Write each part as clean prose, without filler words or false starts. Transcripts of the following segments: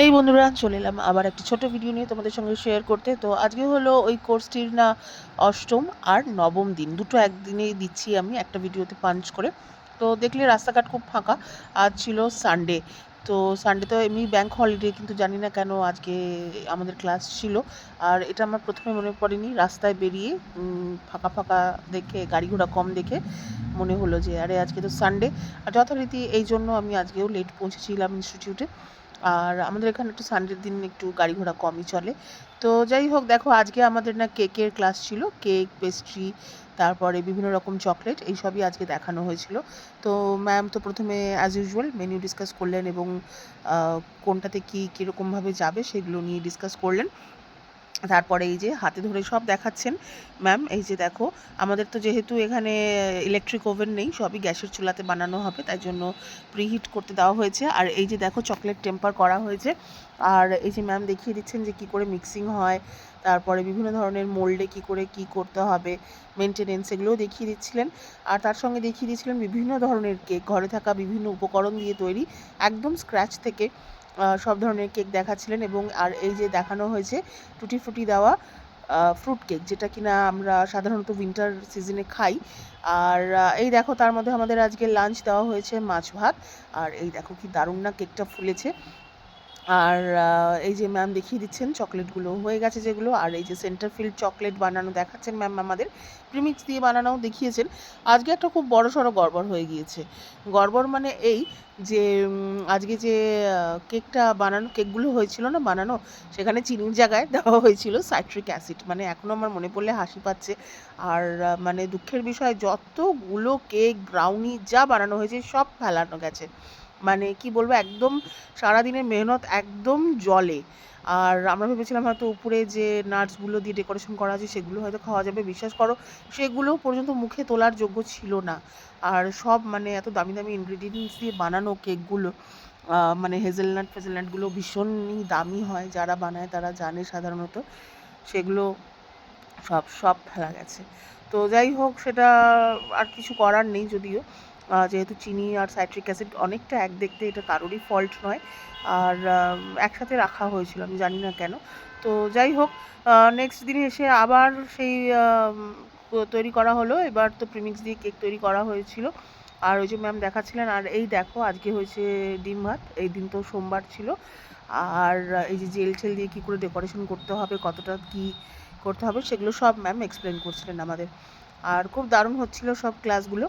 এই বন্ধুরা চলে এলাম আবার একটি ছোট ভিডিও নিয়ে তোমাদের সঙ্গে শেয়ার করতে। তো আজকে হলো ওই কোর্সটির না অষ্টম আর নবম দিন, দুটো একদিনেই দিচ্ছি আমি একটা ভিডিওতে পাঞ্চ করে। তো দেখলে রাস্তাঘাট খুব ফাঁকা। আজ ছিল সানডে। তো সানডে তো এমনি ব্যাংক হলিডে, কিন্তু জানি না কেন আজকে আমাদের ক্লাস ছিল। আর এটা আমার প্রথমে মনে পড়েনি, রাস্তায় বেরিয়ে ফাঁকা ফাঁকা দেখে, গাড়ি ঘোড়া কম দেখে মনে হলো যে আরে আজকে তো সানডে। আর যথারীতি এই জন্য আমি আজকেও লেট পৌঁছেছিলাম ইনস্টিটিউটে। আর আমাদের এখানে একটু সানডের দিন একটু গাড়ি ঘোড়া কমই চলে। তো যাই হোক, দেখো আজকে আমাদের না কেকের ক্লাস ছিল, কেক, পেস্ট্রি, তারপরে বিভিন্ন রকম চকলেট, এইসবই আজকে দেখানো হয়েছিল। তো ম্যাম তো প্রথমে অ্যাজ ইউজুয়াল মেনু ডিসকাস করলেন এবং কোনটাতে কী কীরকমভাবে যাবে সেগুলো নিয়ে ডিসকাস করলেন। তারপরে এই যে হাতে ধরে সব দেখাচ্ছেন ম্যাম। এই যে দেখো, আমাদের তো যেহেতু এখানে ইলেকট্রিক ওভেন নেই, সবই গ্যাসের চুলাতে বানানো হবে, তাই জন্য প্রিহিট করতে দেওয়া হয়েছে। আর এই যে দেখো চকলেট টেম্পার করা হয়েছে। আর এই যে ম্যাম দেখিয়ে দিচ্ছেন যে কী করে মিক্সিং হয়, তারপরে বিভিন্ন ধরনের মোল্ডে কী করে কী করতে হবে, মেনটেনেন্স, এগুলোও দেখিয়ে দিচ্ছিলেন। আর তার সঙ্গে দেখিয়ে দিচ্ছিলেন বিভিন্ন ধরনের কেক, ঘরে থাকা বিভিন্ন উপকরণ দিয়ে তৈরি, একদম স্ক্র্যাচ থেকে সব ধরনের কেক দেখাচ্ছিলেন। এবং আর এই যে দেখানো হয়েছে টুটি ফুটি দেওয়া ফ্রুট কেক, যেটা কিনা আমরা সাধারণত উইন্টার সিজনে খাই। আর এই দেখো তার মধ্যে আমাদের আজকে লাঞ্চ দেওয়া হয়েছে মাছ ভাত। আর এই দেখো কি দারুণ না কেকটা ফুলেছে। আর এই যে ম্যাম দেখিয়ে দিচ্ছেন চকলেটগুলো হয়ে গেছে যেগুলো। আর এই যে সেন্টার ফিল্ড চকলেট বানানো দেখাচ্ছেন ম্যাম আমাদের, প্রিমিক্স দিয়ে বানানোও দেখিয়েছেন। আজকে একটা খুব বড়সড় গড়বড় হয়ে গিয়েছে। গড়বড় মানে এই যে আজকে যে কেকটা বানানো, কেকগুলো হয়েছিল না বানানো, সেখানে চিনির জায়গায় দেওয়া হয়েছিল সাইট্রিক অ্যাসিড। মানে এখনও আমার মনে পড়লে হাসি পাচ্ছে। আর মানে দুঃখের বিষয়, যতগুলো কেক, ব্রাউনি যা বানানো হয়েছে সব ফেলানো গেছে। মানে কি বলবো, একদম সারাদিনের মেহনত একদম জলে। আর আমরা ভেবেছিলাম হয়তো উপরে যে নাটসগুলো দিয়ে ডেকোরেশন করা আছে সেগুলো হয়তো খাওয়া যাবে, বিশ্বাস করো সেগুলো পর্যন্ত মুখে তোলার যোগ্য ছিল না। আর সব মানে এত দামি দামি ইনগ্রিডিয়েন্টস দিয়ে বানানো কেকগুলো, মানে হেজেলনাটগুলো ভীষণই দামি হয়, যারা বানায় তারা জানে সাধারণত। সেগুলো সব ফেলা গেছে। তো যাই হোক, সেটা আর কিছু করার নেই যদিও, যেহেতু চিনি আর সাইট্রিক অ্যাসিড অনেকটা এক দেখতে, এটা কারোরই ফল্ট নয়। আর একসাথে রাখা হয়েছিল, আমি জানি না কেন। তো যাই হোক, নেক্সট দিনে এসে আবার সেই তৈরি করা হলো। এবার তো প্রিমিক্স দিয়ে কেক তৈরি করা হয়েছিল। আর ওই যে ম্যাম দেখাচ্ছিলেন। আর এই দেখো আজকে হয়েছে ডিম ভাত, এই দিন তো সোমবার ছিল। আর এই যে জেল ঠেল দিয়ে কী করে ডেকোরেশন করতে হবে, কতটা কী করতে হবে, সেগুলো সব ম্যাম এক্সপ্লেন করছিলেন আমাদের। আর খুব দারুণ হচ্ছিল সব ক্লাসগুলো।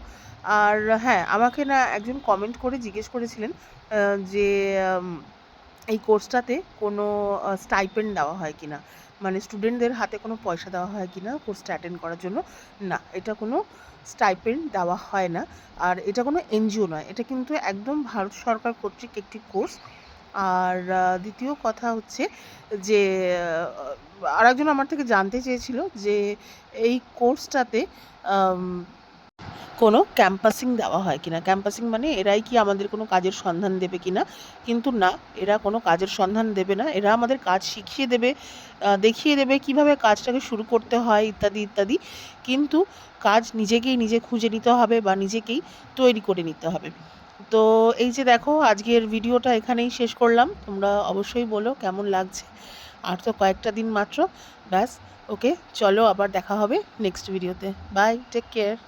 আর হ্যাঁ, আমাকে না একজন কমেন্ট করে জিজ্ঞেস করেছিলেন যে এই কোর্সটাতে কোনো স্টাইপেন্ড দেওয়া হয় কি না, মানে স্টুডেন্টদের হাতে কোনো পয়সা দেওয়া হয় কি না কোর্সটা অ্যাটেন্ড করার জন্য। না, এটা কোনো স্টাইপেন্ড দেওয়া হয় না। আর এটা কোনো এনজিও নয়, এটা কিন্তু একদম ভারত সরকার কর্তৃক একটি কোর্স। আর দ্বিতীয় কথা হচ্ছে যে আরেকজন আমার থেকে জানতে চেয়েছিল যে এই কোর্সটাতে কোনো ক্যাম্পাসিং দেওয়া হয় কিনা। ক্যাম্পাসিং মানে এরাই কি আমাদের কোনো কাজের সন্ধান দেবে কিনা। কিন্তু না, এরা কোনো কাজের সন্ধান দেবে না, এরা আমাদের কাজ শিখিয়ে দেবে, দেখিয়ে দেবে কিভাবে কাজটাকে শুরু করতে হয় ইত্যাদি ইত্যাদি। কিন্তু কাজ নিজে খুঁজে নিতে হবে বা নিজেকেই তৈরি করে নিতে হবে। তো এই যে দেখো, আজকের ভিডিওটা এখানেই শেষ করলাম। তোমরা অবশ্যই বলো কেমন লাগছে। আর তো কয়েকটা দিন মাত্র, ব্যাস। ওকে, চলো আবার দেখা হবে নেক্সট ভিডিওতে। Bye, take care.